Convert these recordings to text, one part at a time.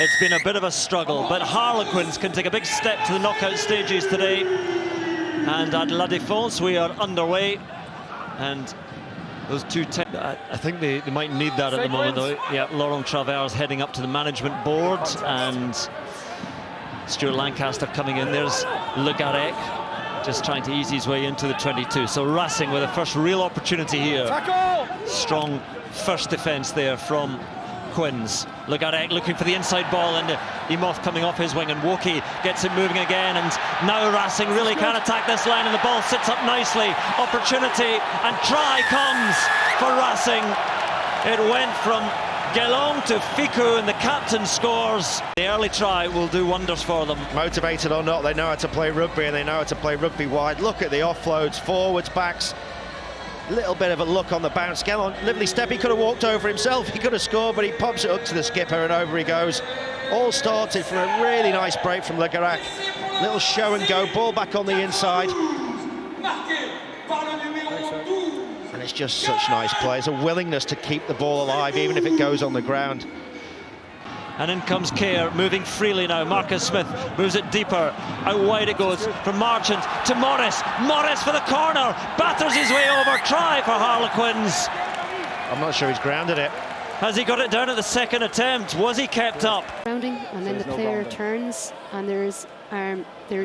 It's been a bit of a struggle, but Harlequins can take a big step to the knockout stages today. And at La Défense, we are underway. And those two... I think they might need that at the moment, though. Yeah, Laurent Travers heading up to the management board. And Stuart Lancaster coming in. There's Le Garec, just trying to ease his way into the 22. So Racing with a first real opportunity here. Strong first defence there from Quins. Le Garec looking for the inside ball, and Imhoff coming off his wing, and Woki gets it moving again, and now Racing really can attack this line, and the ball sits up nicely. Opportunity, and try comes for Racing. It went from Gelong to Ficou, and the captain scores. The early try will do wonders for them. Motivated or not, they know how to play rugby, and they know how to play rugby wide. Look at the offloads, forwards, backs. Little bit of a look on the bounce. Gelong, lovely step, he could have walked over himself, he could have scored, but he pops it up to the skipper and over he goes. All started from a really nice break from Le Garec. Little show and go, ball back on the inside. And it's just such nice play. It's a willingness to keep the ball alive, even if it goes on the ground. And in comes Kerr, moving freely now. Marcus Smith moves it deeper. Out wide it goes from Marchant to Morris. Morris for the corner. Batters his way over. Try for Harlequins. I'm not sure he's grounded it. Has he got it down at the second attempt? Was he kept up? Grounding, and then the player turns, and there's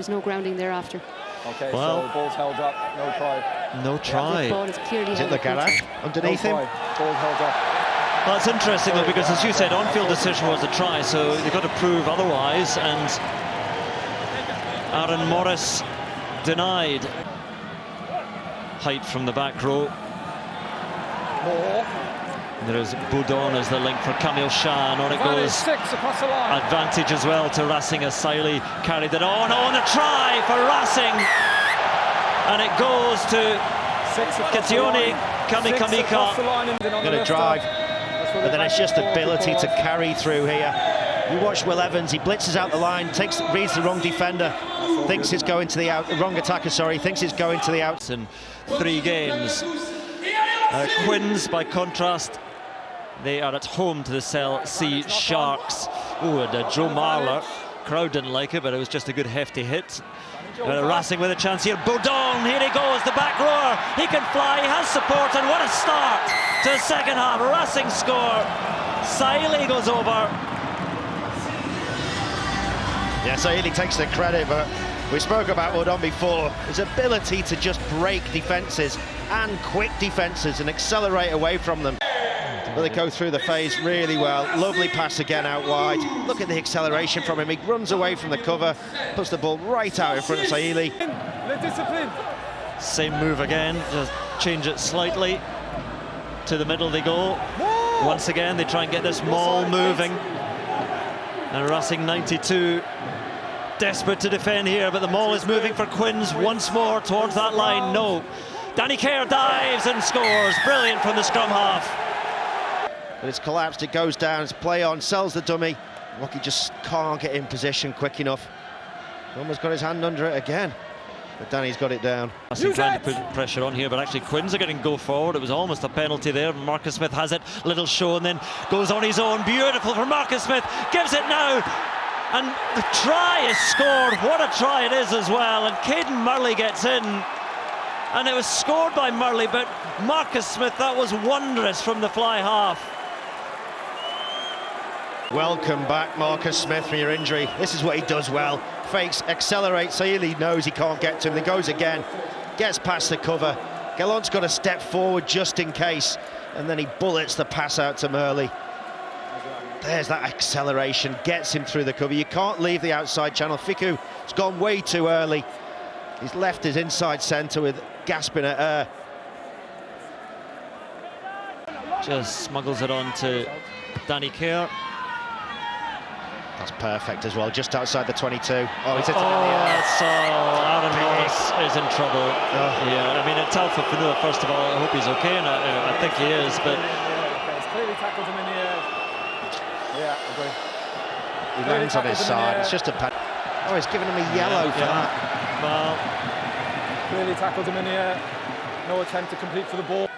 no grounding thereafter. Okay, well, so ball's held up, no try. No try. The ball is clearly Is it Le Garec underneath him? Ball's held up. Well, that's interesting though, because as you said, on-field decision was a try, so they've got to prove otherwise, and Aaron Morris denied. Height from the back row. There is Boudon as the link for Camille Shah, and on it goes. 6 across the line. Advantage as well to Racing as Siley carried it on. Oh, and a try for Racing! And it goes to Ketione Kamikamika. Going to drive, but then it's just the ability to carry through here. You watch Will Evans, he blitzes out the line, reads the wrong defender, thinks it's going to the out, the wrong attacker, sorry, thinks it's going to the out. In 3 games. Quins, by contrast, they are at home to the Cell C Sharks. Oh, and Joe Marler, crowd didn't like it, but it was just a good hefty hit. Racing with a chance here. Boudon, here he goes, the back rower. He can fly, he has support, and what a start to the second half. Racing score. Siley goes over. Yeah, so he takes the credit, but we spoke about Boudon before. His ability to just break defences and quick defences and accelerate away from them. But they go through the phase really well. Lovely pass again out wide. Look at the acceleration from him. He runs away from the cover, puts the ball right out in front of Saili. Same move again, just change it slightly. To the middle they go. Once again, they try and get this maul moving. And Racing 92, desperate to defend here, but the maul is moving for Quins once more towards that line. No. Danny Kerr dives and scores. Brilliant from the scrum half. But it's collapsed, it goes down, it's play on, sells the dummy. Rocky just can't get in position quick enough. Almost got his hand under it again, but Danny's got it down. Racing trying to put pressure on here, but actually Quins are getting go forward. It was almost a penalty there. Marcus Smith has it, little show, and then goes on his own. Beautiful for Marcus Smith, gives it now. And the try is scored. What a try it is as well. And Caden Murley gets in. And it was scored by Murley, but Marcus Smith, that was wondrous from the fly half. Welcome back, Marcus Smith, from your injury. This is what he does well. Fakes, accelerates, Saili knows he can't get to him. He goes again, gets past the cover. Gallant's got to step forward just in case, and then he bullets the pass out to Murley. There's that acceleration, gets him through the cover. You can't leave the outside channel. Ficou has gone way too early. He's left his inside centre with gasping at air. Just smuggles it on to Danny Kerr. That's perfect as well, just outside the 22. Oh, he's hit it in the air. So Aaron Morris is in trouble. Yeah, I mean, it's Alpha Fanua, first of all. I hope he's okay, and I think he is, but... It's clearly tackled him in the air. Yeah, I agree. He lands on his side, it's just a... Oh, he's given him a yellow for that. Well... Clearly tackled him in the air. No attempt to complete for the ball.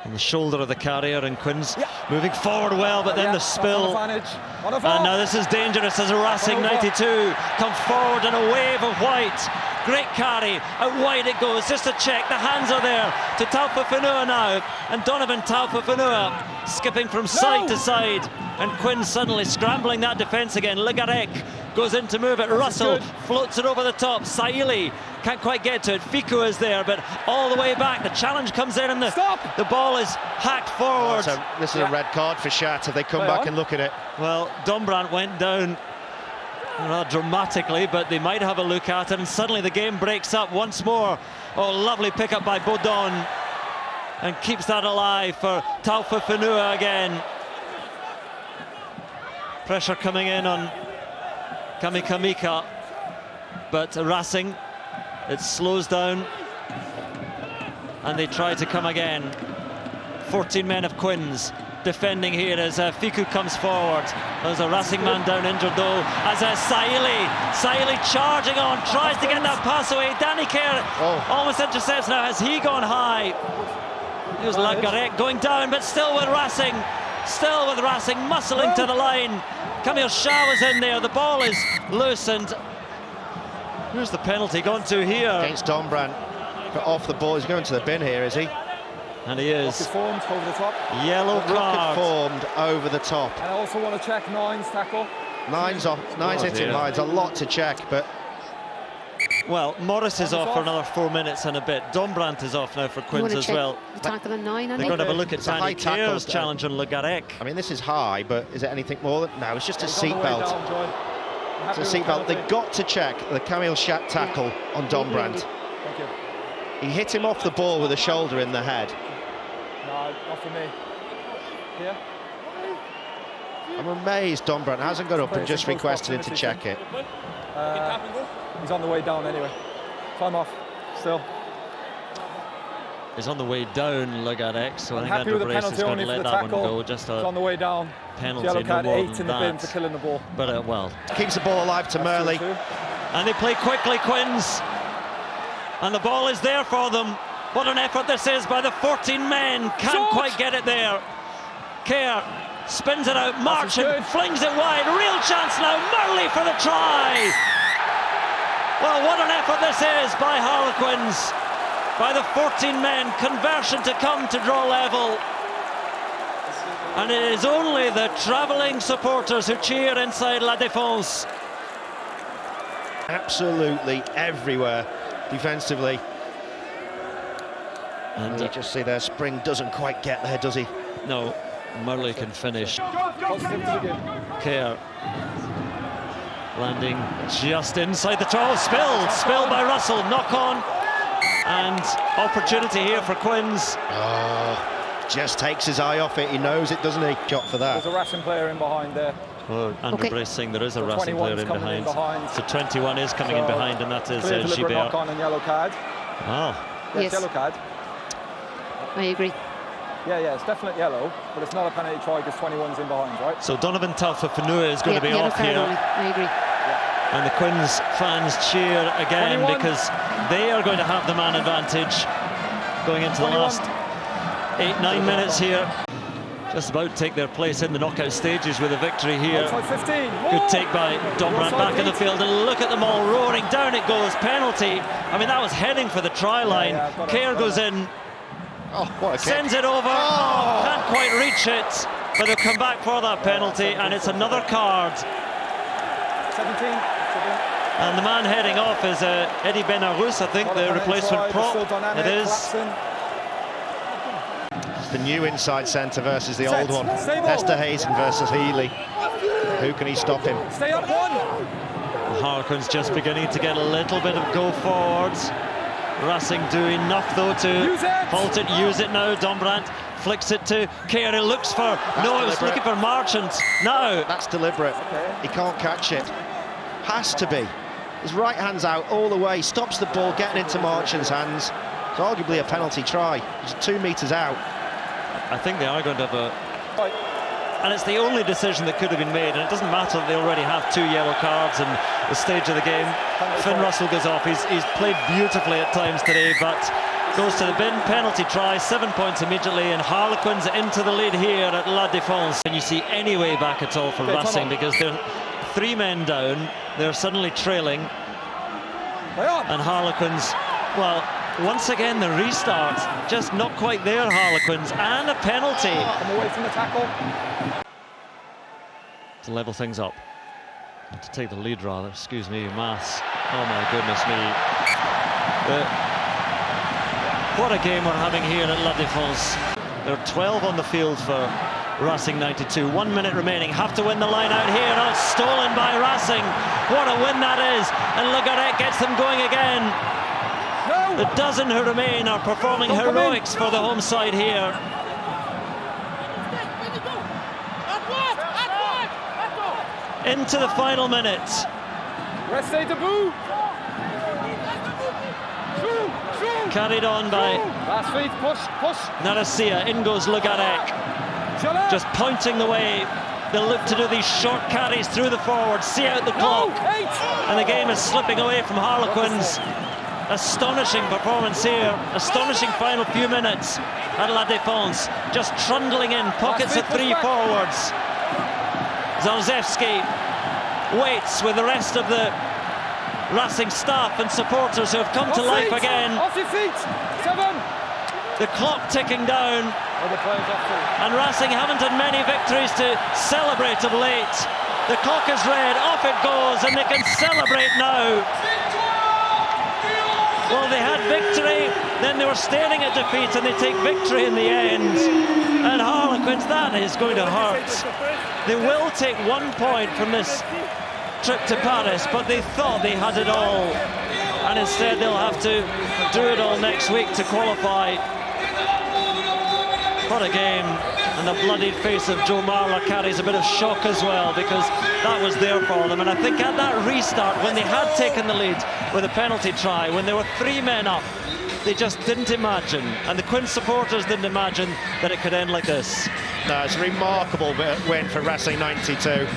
on the shoulder of the carrier, and Quinn's moving forward well, but then the spill. And now this is dangerous as a Racing 92 come forward in a wave of white. Great carry, out wide it goes, just a check, the hands are there to Taufifenua now, and Donovan Taufifenua skipping from side to side, and Quinn suddenly scrambling that defence again. Le Garec goes in to move it, Russell floats it over the top, Saili can't quite get to it, Fiku is there, but all the way back, the challenge comes in and the ball is hacked forward. So this is a red card for Shat if they come back and look at it. Well, Dombrandt went down not dramatically, but they might have a look at it, and suddenly the game breaks up once more. Oh, lovely pickup by Baudon, and keeps that alive for Taufifenua again. Pressure coming in on Kamika, but Racing, it slows down, and they try to come again. 14 men of Quinn's defending here as Fiku comes forward. There's a Racing man down injured though, as Saili charging on, tries to get that pass away. Danny Kerr almost intercepts now. Has he gone high? Here's Le Garec going down, but still with Racing, muscling to the line. Camille Shah was in there, the ball is loose, and who's the penalty gone to here? Against Dombrandt, but off the ball. He's going to the bin here, is he? And he is. Rocket formed over the top. Yellow card. Formed over the top. And I also want to check Nine's tackle. Nine's hitting Nine's a lot to check, but... Well, Morris is off for another 4 minutes and a bit. Dombrandt is off now for Quins as well. The tackle on 9, They're going to have a look at Danny Kerr's challenge on Le Garec. I mean, this is high, but is it anything more than... No, it's just a seatbelt. It's a seatbelt. They've got to check the Camille Shat tackle on Dombrandt. Thank you. He hit him off the ball with a shoulder in the head. No, not for me. Here? I'm amazed Dombrandt hasn't got up and just requested him to check it. He's on the way down anyway. Time off, still. He's on the way down, Le Garec, so I think happy with Andrew the Brace is penalty going only to for let the that one tackle. go. Just It's on the way down. penalty, Yellow no card, more 8 than in the bin that. for killing the ball. But well, Keeps the ball alive to Murley. and they play quickly, Quins, and the ball is there for them. What an effort this is by the 14 men. Can't quite get it there. Kerr spins it out, Marchant flings it wide, real chance now, Murley for the try. Well, what an effort this is by Harlequins, by the 14 men, conversion to come to draw level. And it is only the travelling supporters who cheer inside La Défense. Absolutely everywhere defensively. And you just see there, Spring doesn't quite get there, does he? no, Murley can finish. Kerr landing just inside the top. Spilled by Russell, knock on, and opportunity here for Quins. Oh, just takes his eye off it. He knows it, doesn't he? Shot for that. There's a Racing player in behind there. Well, Andrew Brace saying there is a Racing player in behind. So 21 is coming in behind, and that is deliberate knock Gibert. on and yellow card. Oh, Yes. Yellow card. I agree. Yeah, it's definitely yellow, but it's not a penalty try because 21's in behind, right? so Donovan Taufifenua is going to be Yellow off card here. only. I agree. And the Quins fans cheer again 21. because they are going to have the man advantage going into 21. the last 8-9 minutes here. Just about to take their place in the knockout stages with a victory here. Outside 15. Good take by Dombrandt back in the field, and look at them all roaring. Down it goes, penalty. I mean, that was heading for the try line. Kerr goes in, Oh, what a kick. sends it over, can't quite reach it, but they'll come back for that penalty, and it's another card. 17. And the man heading off is Eddie Benarous, I think, the replacement prop. It is. It's the new inside centre versus the old one. Hester Hazen versus Healy. Who can he stop him? Stay up one. Harlequins just beginning to get a little bit of go forwards. Racing do enough though to halt it, use it now. Dombrandt flicks it to Kerr, looks for, no, it was looking for Marchant. No. That's deliberate. He can't catch it. Has to be. His right hand's out all the way, stops the ball getting into Marchant's hands. It's arguably a penalty try. He's 2 metres out. I think they are going to have a... And it's the only decision that could have been made, and it doesn't matter that they already have 2 yellow cards in the stage of the game. Finn Russell goes off. He's played beautifully at times today, but goes to the bin, penalty try, 7 points immediately, and Harlequins into the lead here at La Défense. Can you see any way back at all for Racing, because they're 3 men down, they're suddenly trailing, and Harlequins, well, once again the restart, just not quite there, Harlequins, and a penalty. Come away from the tackle. To level things up, to take the lead rather, excuse me, Mass. Oh my goodness me. What a game we're having here at La Défense. There are 12 on the field for Racing 92. 1 minute remaining. Have to win the line out here. Oh, it's stolen by Racing. What a win that is. And Le Garrec gets them going again. The dozen who remain are performing heroics for the home side here. Into the final minutes. Restez debout. Carried on by Last feet, push. Narasia. In goes Le Garrec, just pointing the way. They'll look to do these short carries through the forwards, see out the clock, and the game is slipping away from Harlequins. Astonishing performance here, astonishing final few minutes at La Défense, just trundling in, pockets of 3 forwards. Zarzewski waits with the rest of the Racing staff and supporters who have come to life again. Off your feet. 7. The clock ticking down, and Racing haven't had many victories to celebrate of late. The clock is red, off it goes, and they can celebrate now. Well, they had victory, then they were staring at defeat, and they take victory in the end. And Harlequins, that is going to hurt. They will take 1 point from this trip to Paris, but they thought they had it all, and instead they'll have to do it all next week to qualify. What a game, and the bloodied face of Joe Marler carries a bit of shock as well, because that was there for them. And I think at that restart, when they had taken the lead with a penalty try, when they were 3 men up, they just didn't imagine, and the Quinn supporters didn't imagine, that it could end like this. No, it's a remarkable win for Racing 92.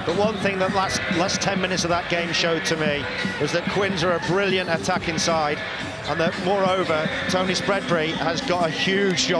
But one thing that last 10 minutes of that game showed to me was that Quins are a brilliant attacking side, and that moreover Tony Spreadbury has got a huge job.